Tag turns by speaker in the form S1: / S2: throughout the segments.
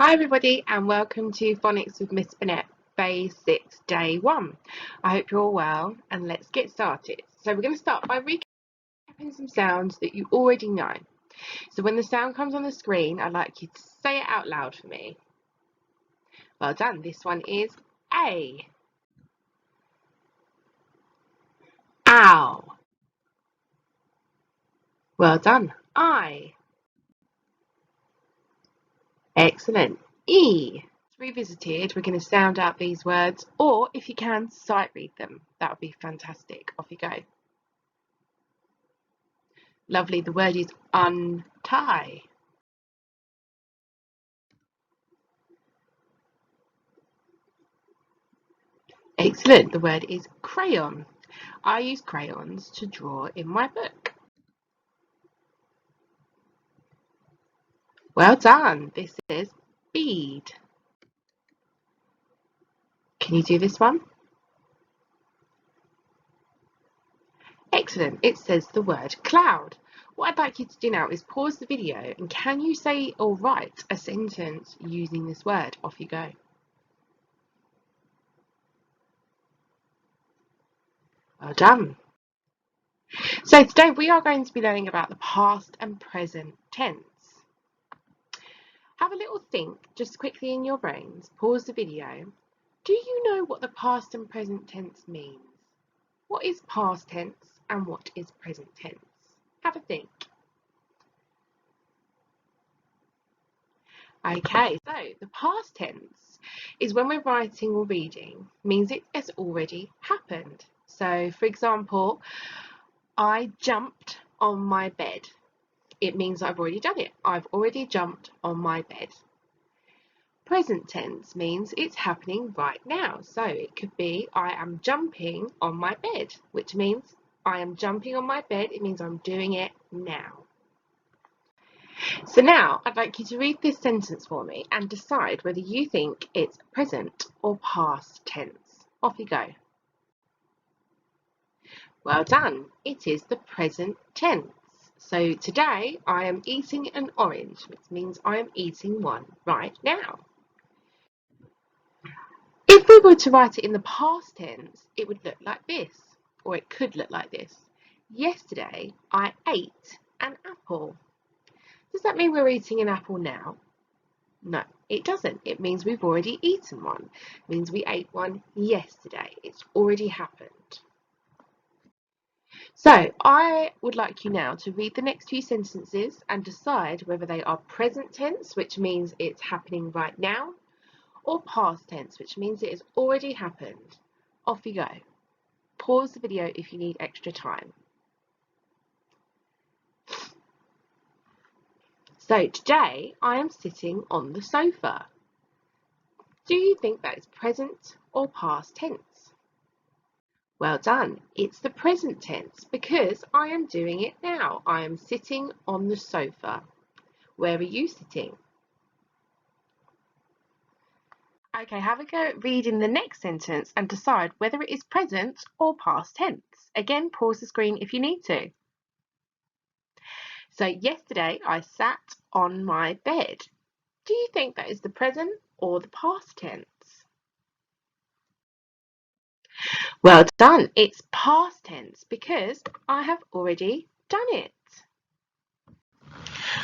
S1: Hi everybody and welcome to Phonics with Miss Burnett, Basics Day 1. I hope you're all well and let's get started. So we're going to start by recapping some sounds that you already know. So when the sound comes on the screen, I'd like you to say it out loud for me. Well done. This one is A. Ow. Well done. I. Excellent. E. Revisited, we're going to sound out these words, or if you can, sight read them. That would be fantastic. Off you go. Lovely. The word is untie. Excellent. The word is crayon. I use crayons to draw in my book. Well done. This is bead. Can you do this one? Excellent. It says the word cloud. What I'd like you to do now is pause the video and can you say or write a sentence using this word? Off you go. Well done. So today we are going to be learning about the past and present tense. Have a little think just quickly in your brains. Pause the video. Do you know what the past and present tense means? What is past tense and what is present tense? Have a think. Okay, so the past tense is when we're writing or reading, means it has already happened. So for example, I jumped on my bed. It means I've already done it. I've already jumped on my bed. Present tense means it's happening right now. So it could be I am jumping on my bed, which means I am jumping on my bed. It means I'm doing it now. So now I'd like you to read this sentence for me and decide whether you think it's present or past tense. Off you go. Well done. It is the present tense. So today I am eating an orange, which means I am eating one right now. If we were to write it in the past tense, it would look like this, or it could look like this. Yesterday, I ate an apple. Does that mean we're eating an apple now? No, it doesn't. It means we've already eaten one. It means we ate one yesterday. It's already happened. So I would like you now to read the next few sentences and decide whether they are present tense, which means it's happening right now, or past tense, which means it has already happened. Off you go. Pause the video if you need extra time. So today I am sitting on the sofa. Do you think that is present or past tense? Well done. It's the present tense because I am doing it now. I am sitting on the sofa. Where are you sitting? Okay, have a go at reading the next sentence and decide whether it is present or past tense. Again, pause the screen if you need to. So yesterday I sat on my bed. Do you think that is the present or the past tense? Well done. It's past tense because I have already done it.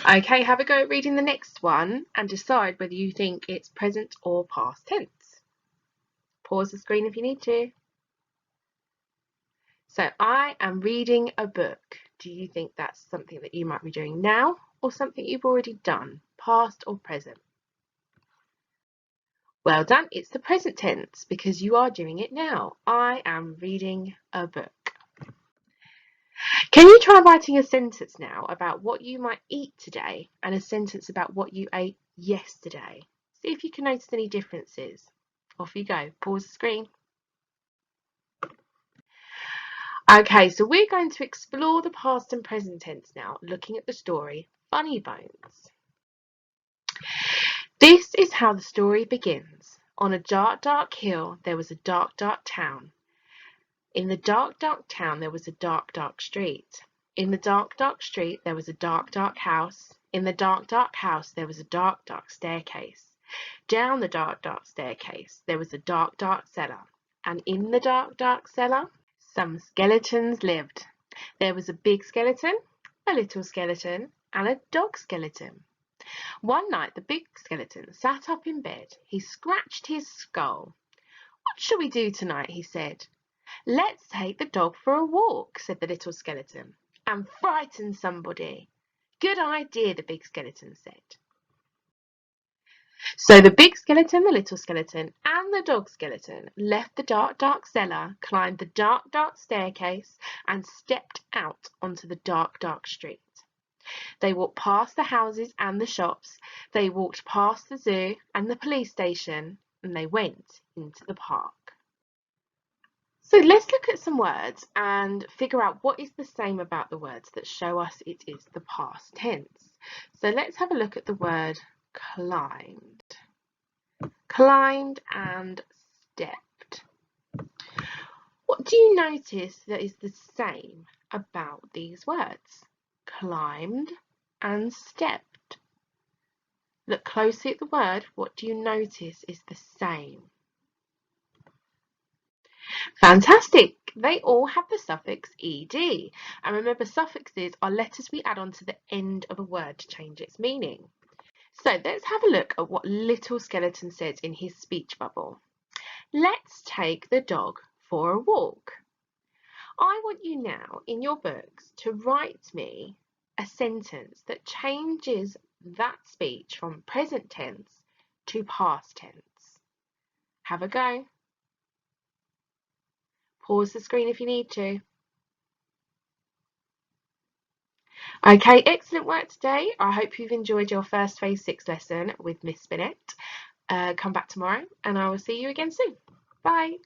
S1: Okay, have a go at reading the next one and decide whether you think it's present or past tense. Pause the screen if you need to. So I am reading a book. Do you think that's something that you might be doing now or something you've already done, past or present? Well done, it's the present tense because you are doing it now. I am reading a book. Can you try writing a sentence now about what you might eat today and a sentence about what you ate yesterday? See if you can notice any differences. Off you go. Pause the screen. Okay, so we're going to explore the past and present tense now, looking at the story Funny Bones. This is how the story begins. On a dark, dark hill, there was a dark, dark town. In the dark, dark town, there was a dark, dark street. In the dark, dark street, there was a dark, dark house. In the dark, dark house, there was a dark, dark staircase. Down the dark, dark staircase, there was a dark, dark cellar. And in the dark, dark cellar, some skeletons lived. There was a big skeleton, a little skeleton, and a dog skeleton. One night the big skeleton sat up in bed. He scratched his skull. "What shall we do tonight?" he said. "Let's take the dog for a walk," said the little skeleton, "and frighten somebody." "Good idea," the big skeleton said. So the big skeleton, the little skeleton, and the dog skeleton left the dark, dark cellar, climbed the dark, dark staircase, and stepped out onto the dark, dark street. They walked past the houses and the shops. They walked past the zoo and the police station, and they went into the park. So let's look at some words and figure out what is the same about the words that show us it is the past tense. So let's have a look at the word climbed. Climbed and stepped. What do you notice that is the same about these words? Climbed and stepped. Look closely at the word. What do you notice is the same? Fantastic! They all have the suffix ed. And remember, suffixes are letters we add on to the end of a word to change its meaning. So let's have a look at what little skeleton says in his speech bubble. Let's take the dog for a walk. I want you now in your books to write me a sentence that changes that speech from present tense to past tense. Have a go. Pause the screen if you need to. Okay, excellent work today. I hope you've enjoyed your first Phase 6 lesson with Miss Spinett. Come back tomorrow and I will see you again soon. Bye.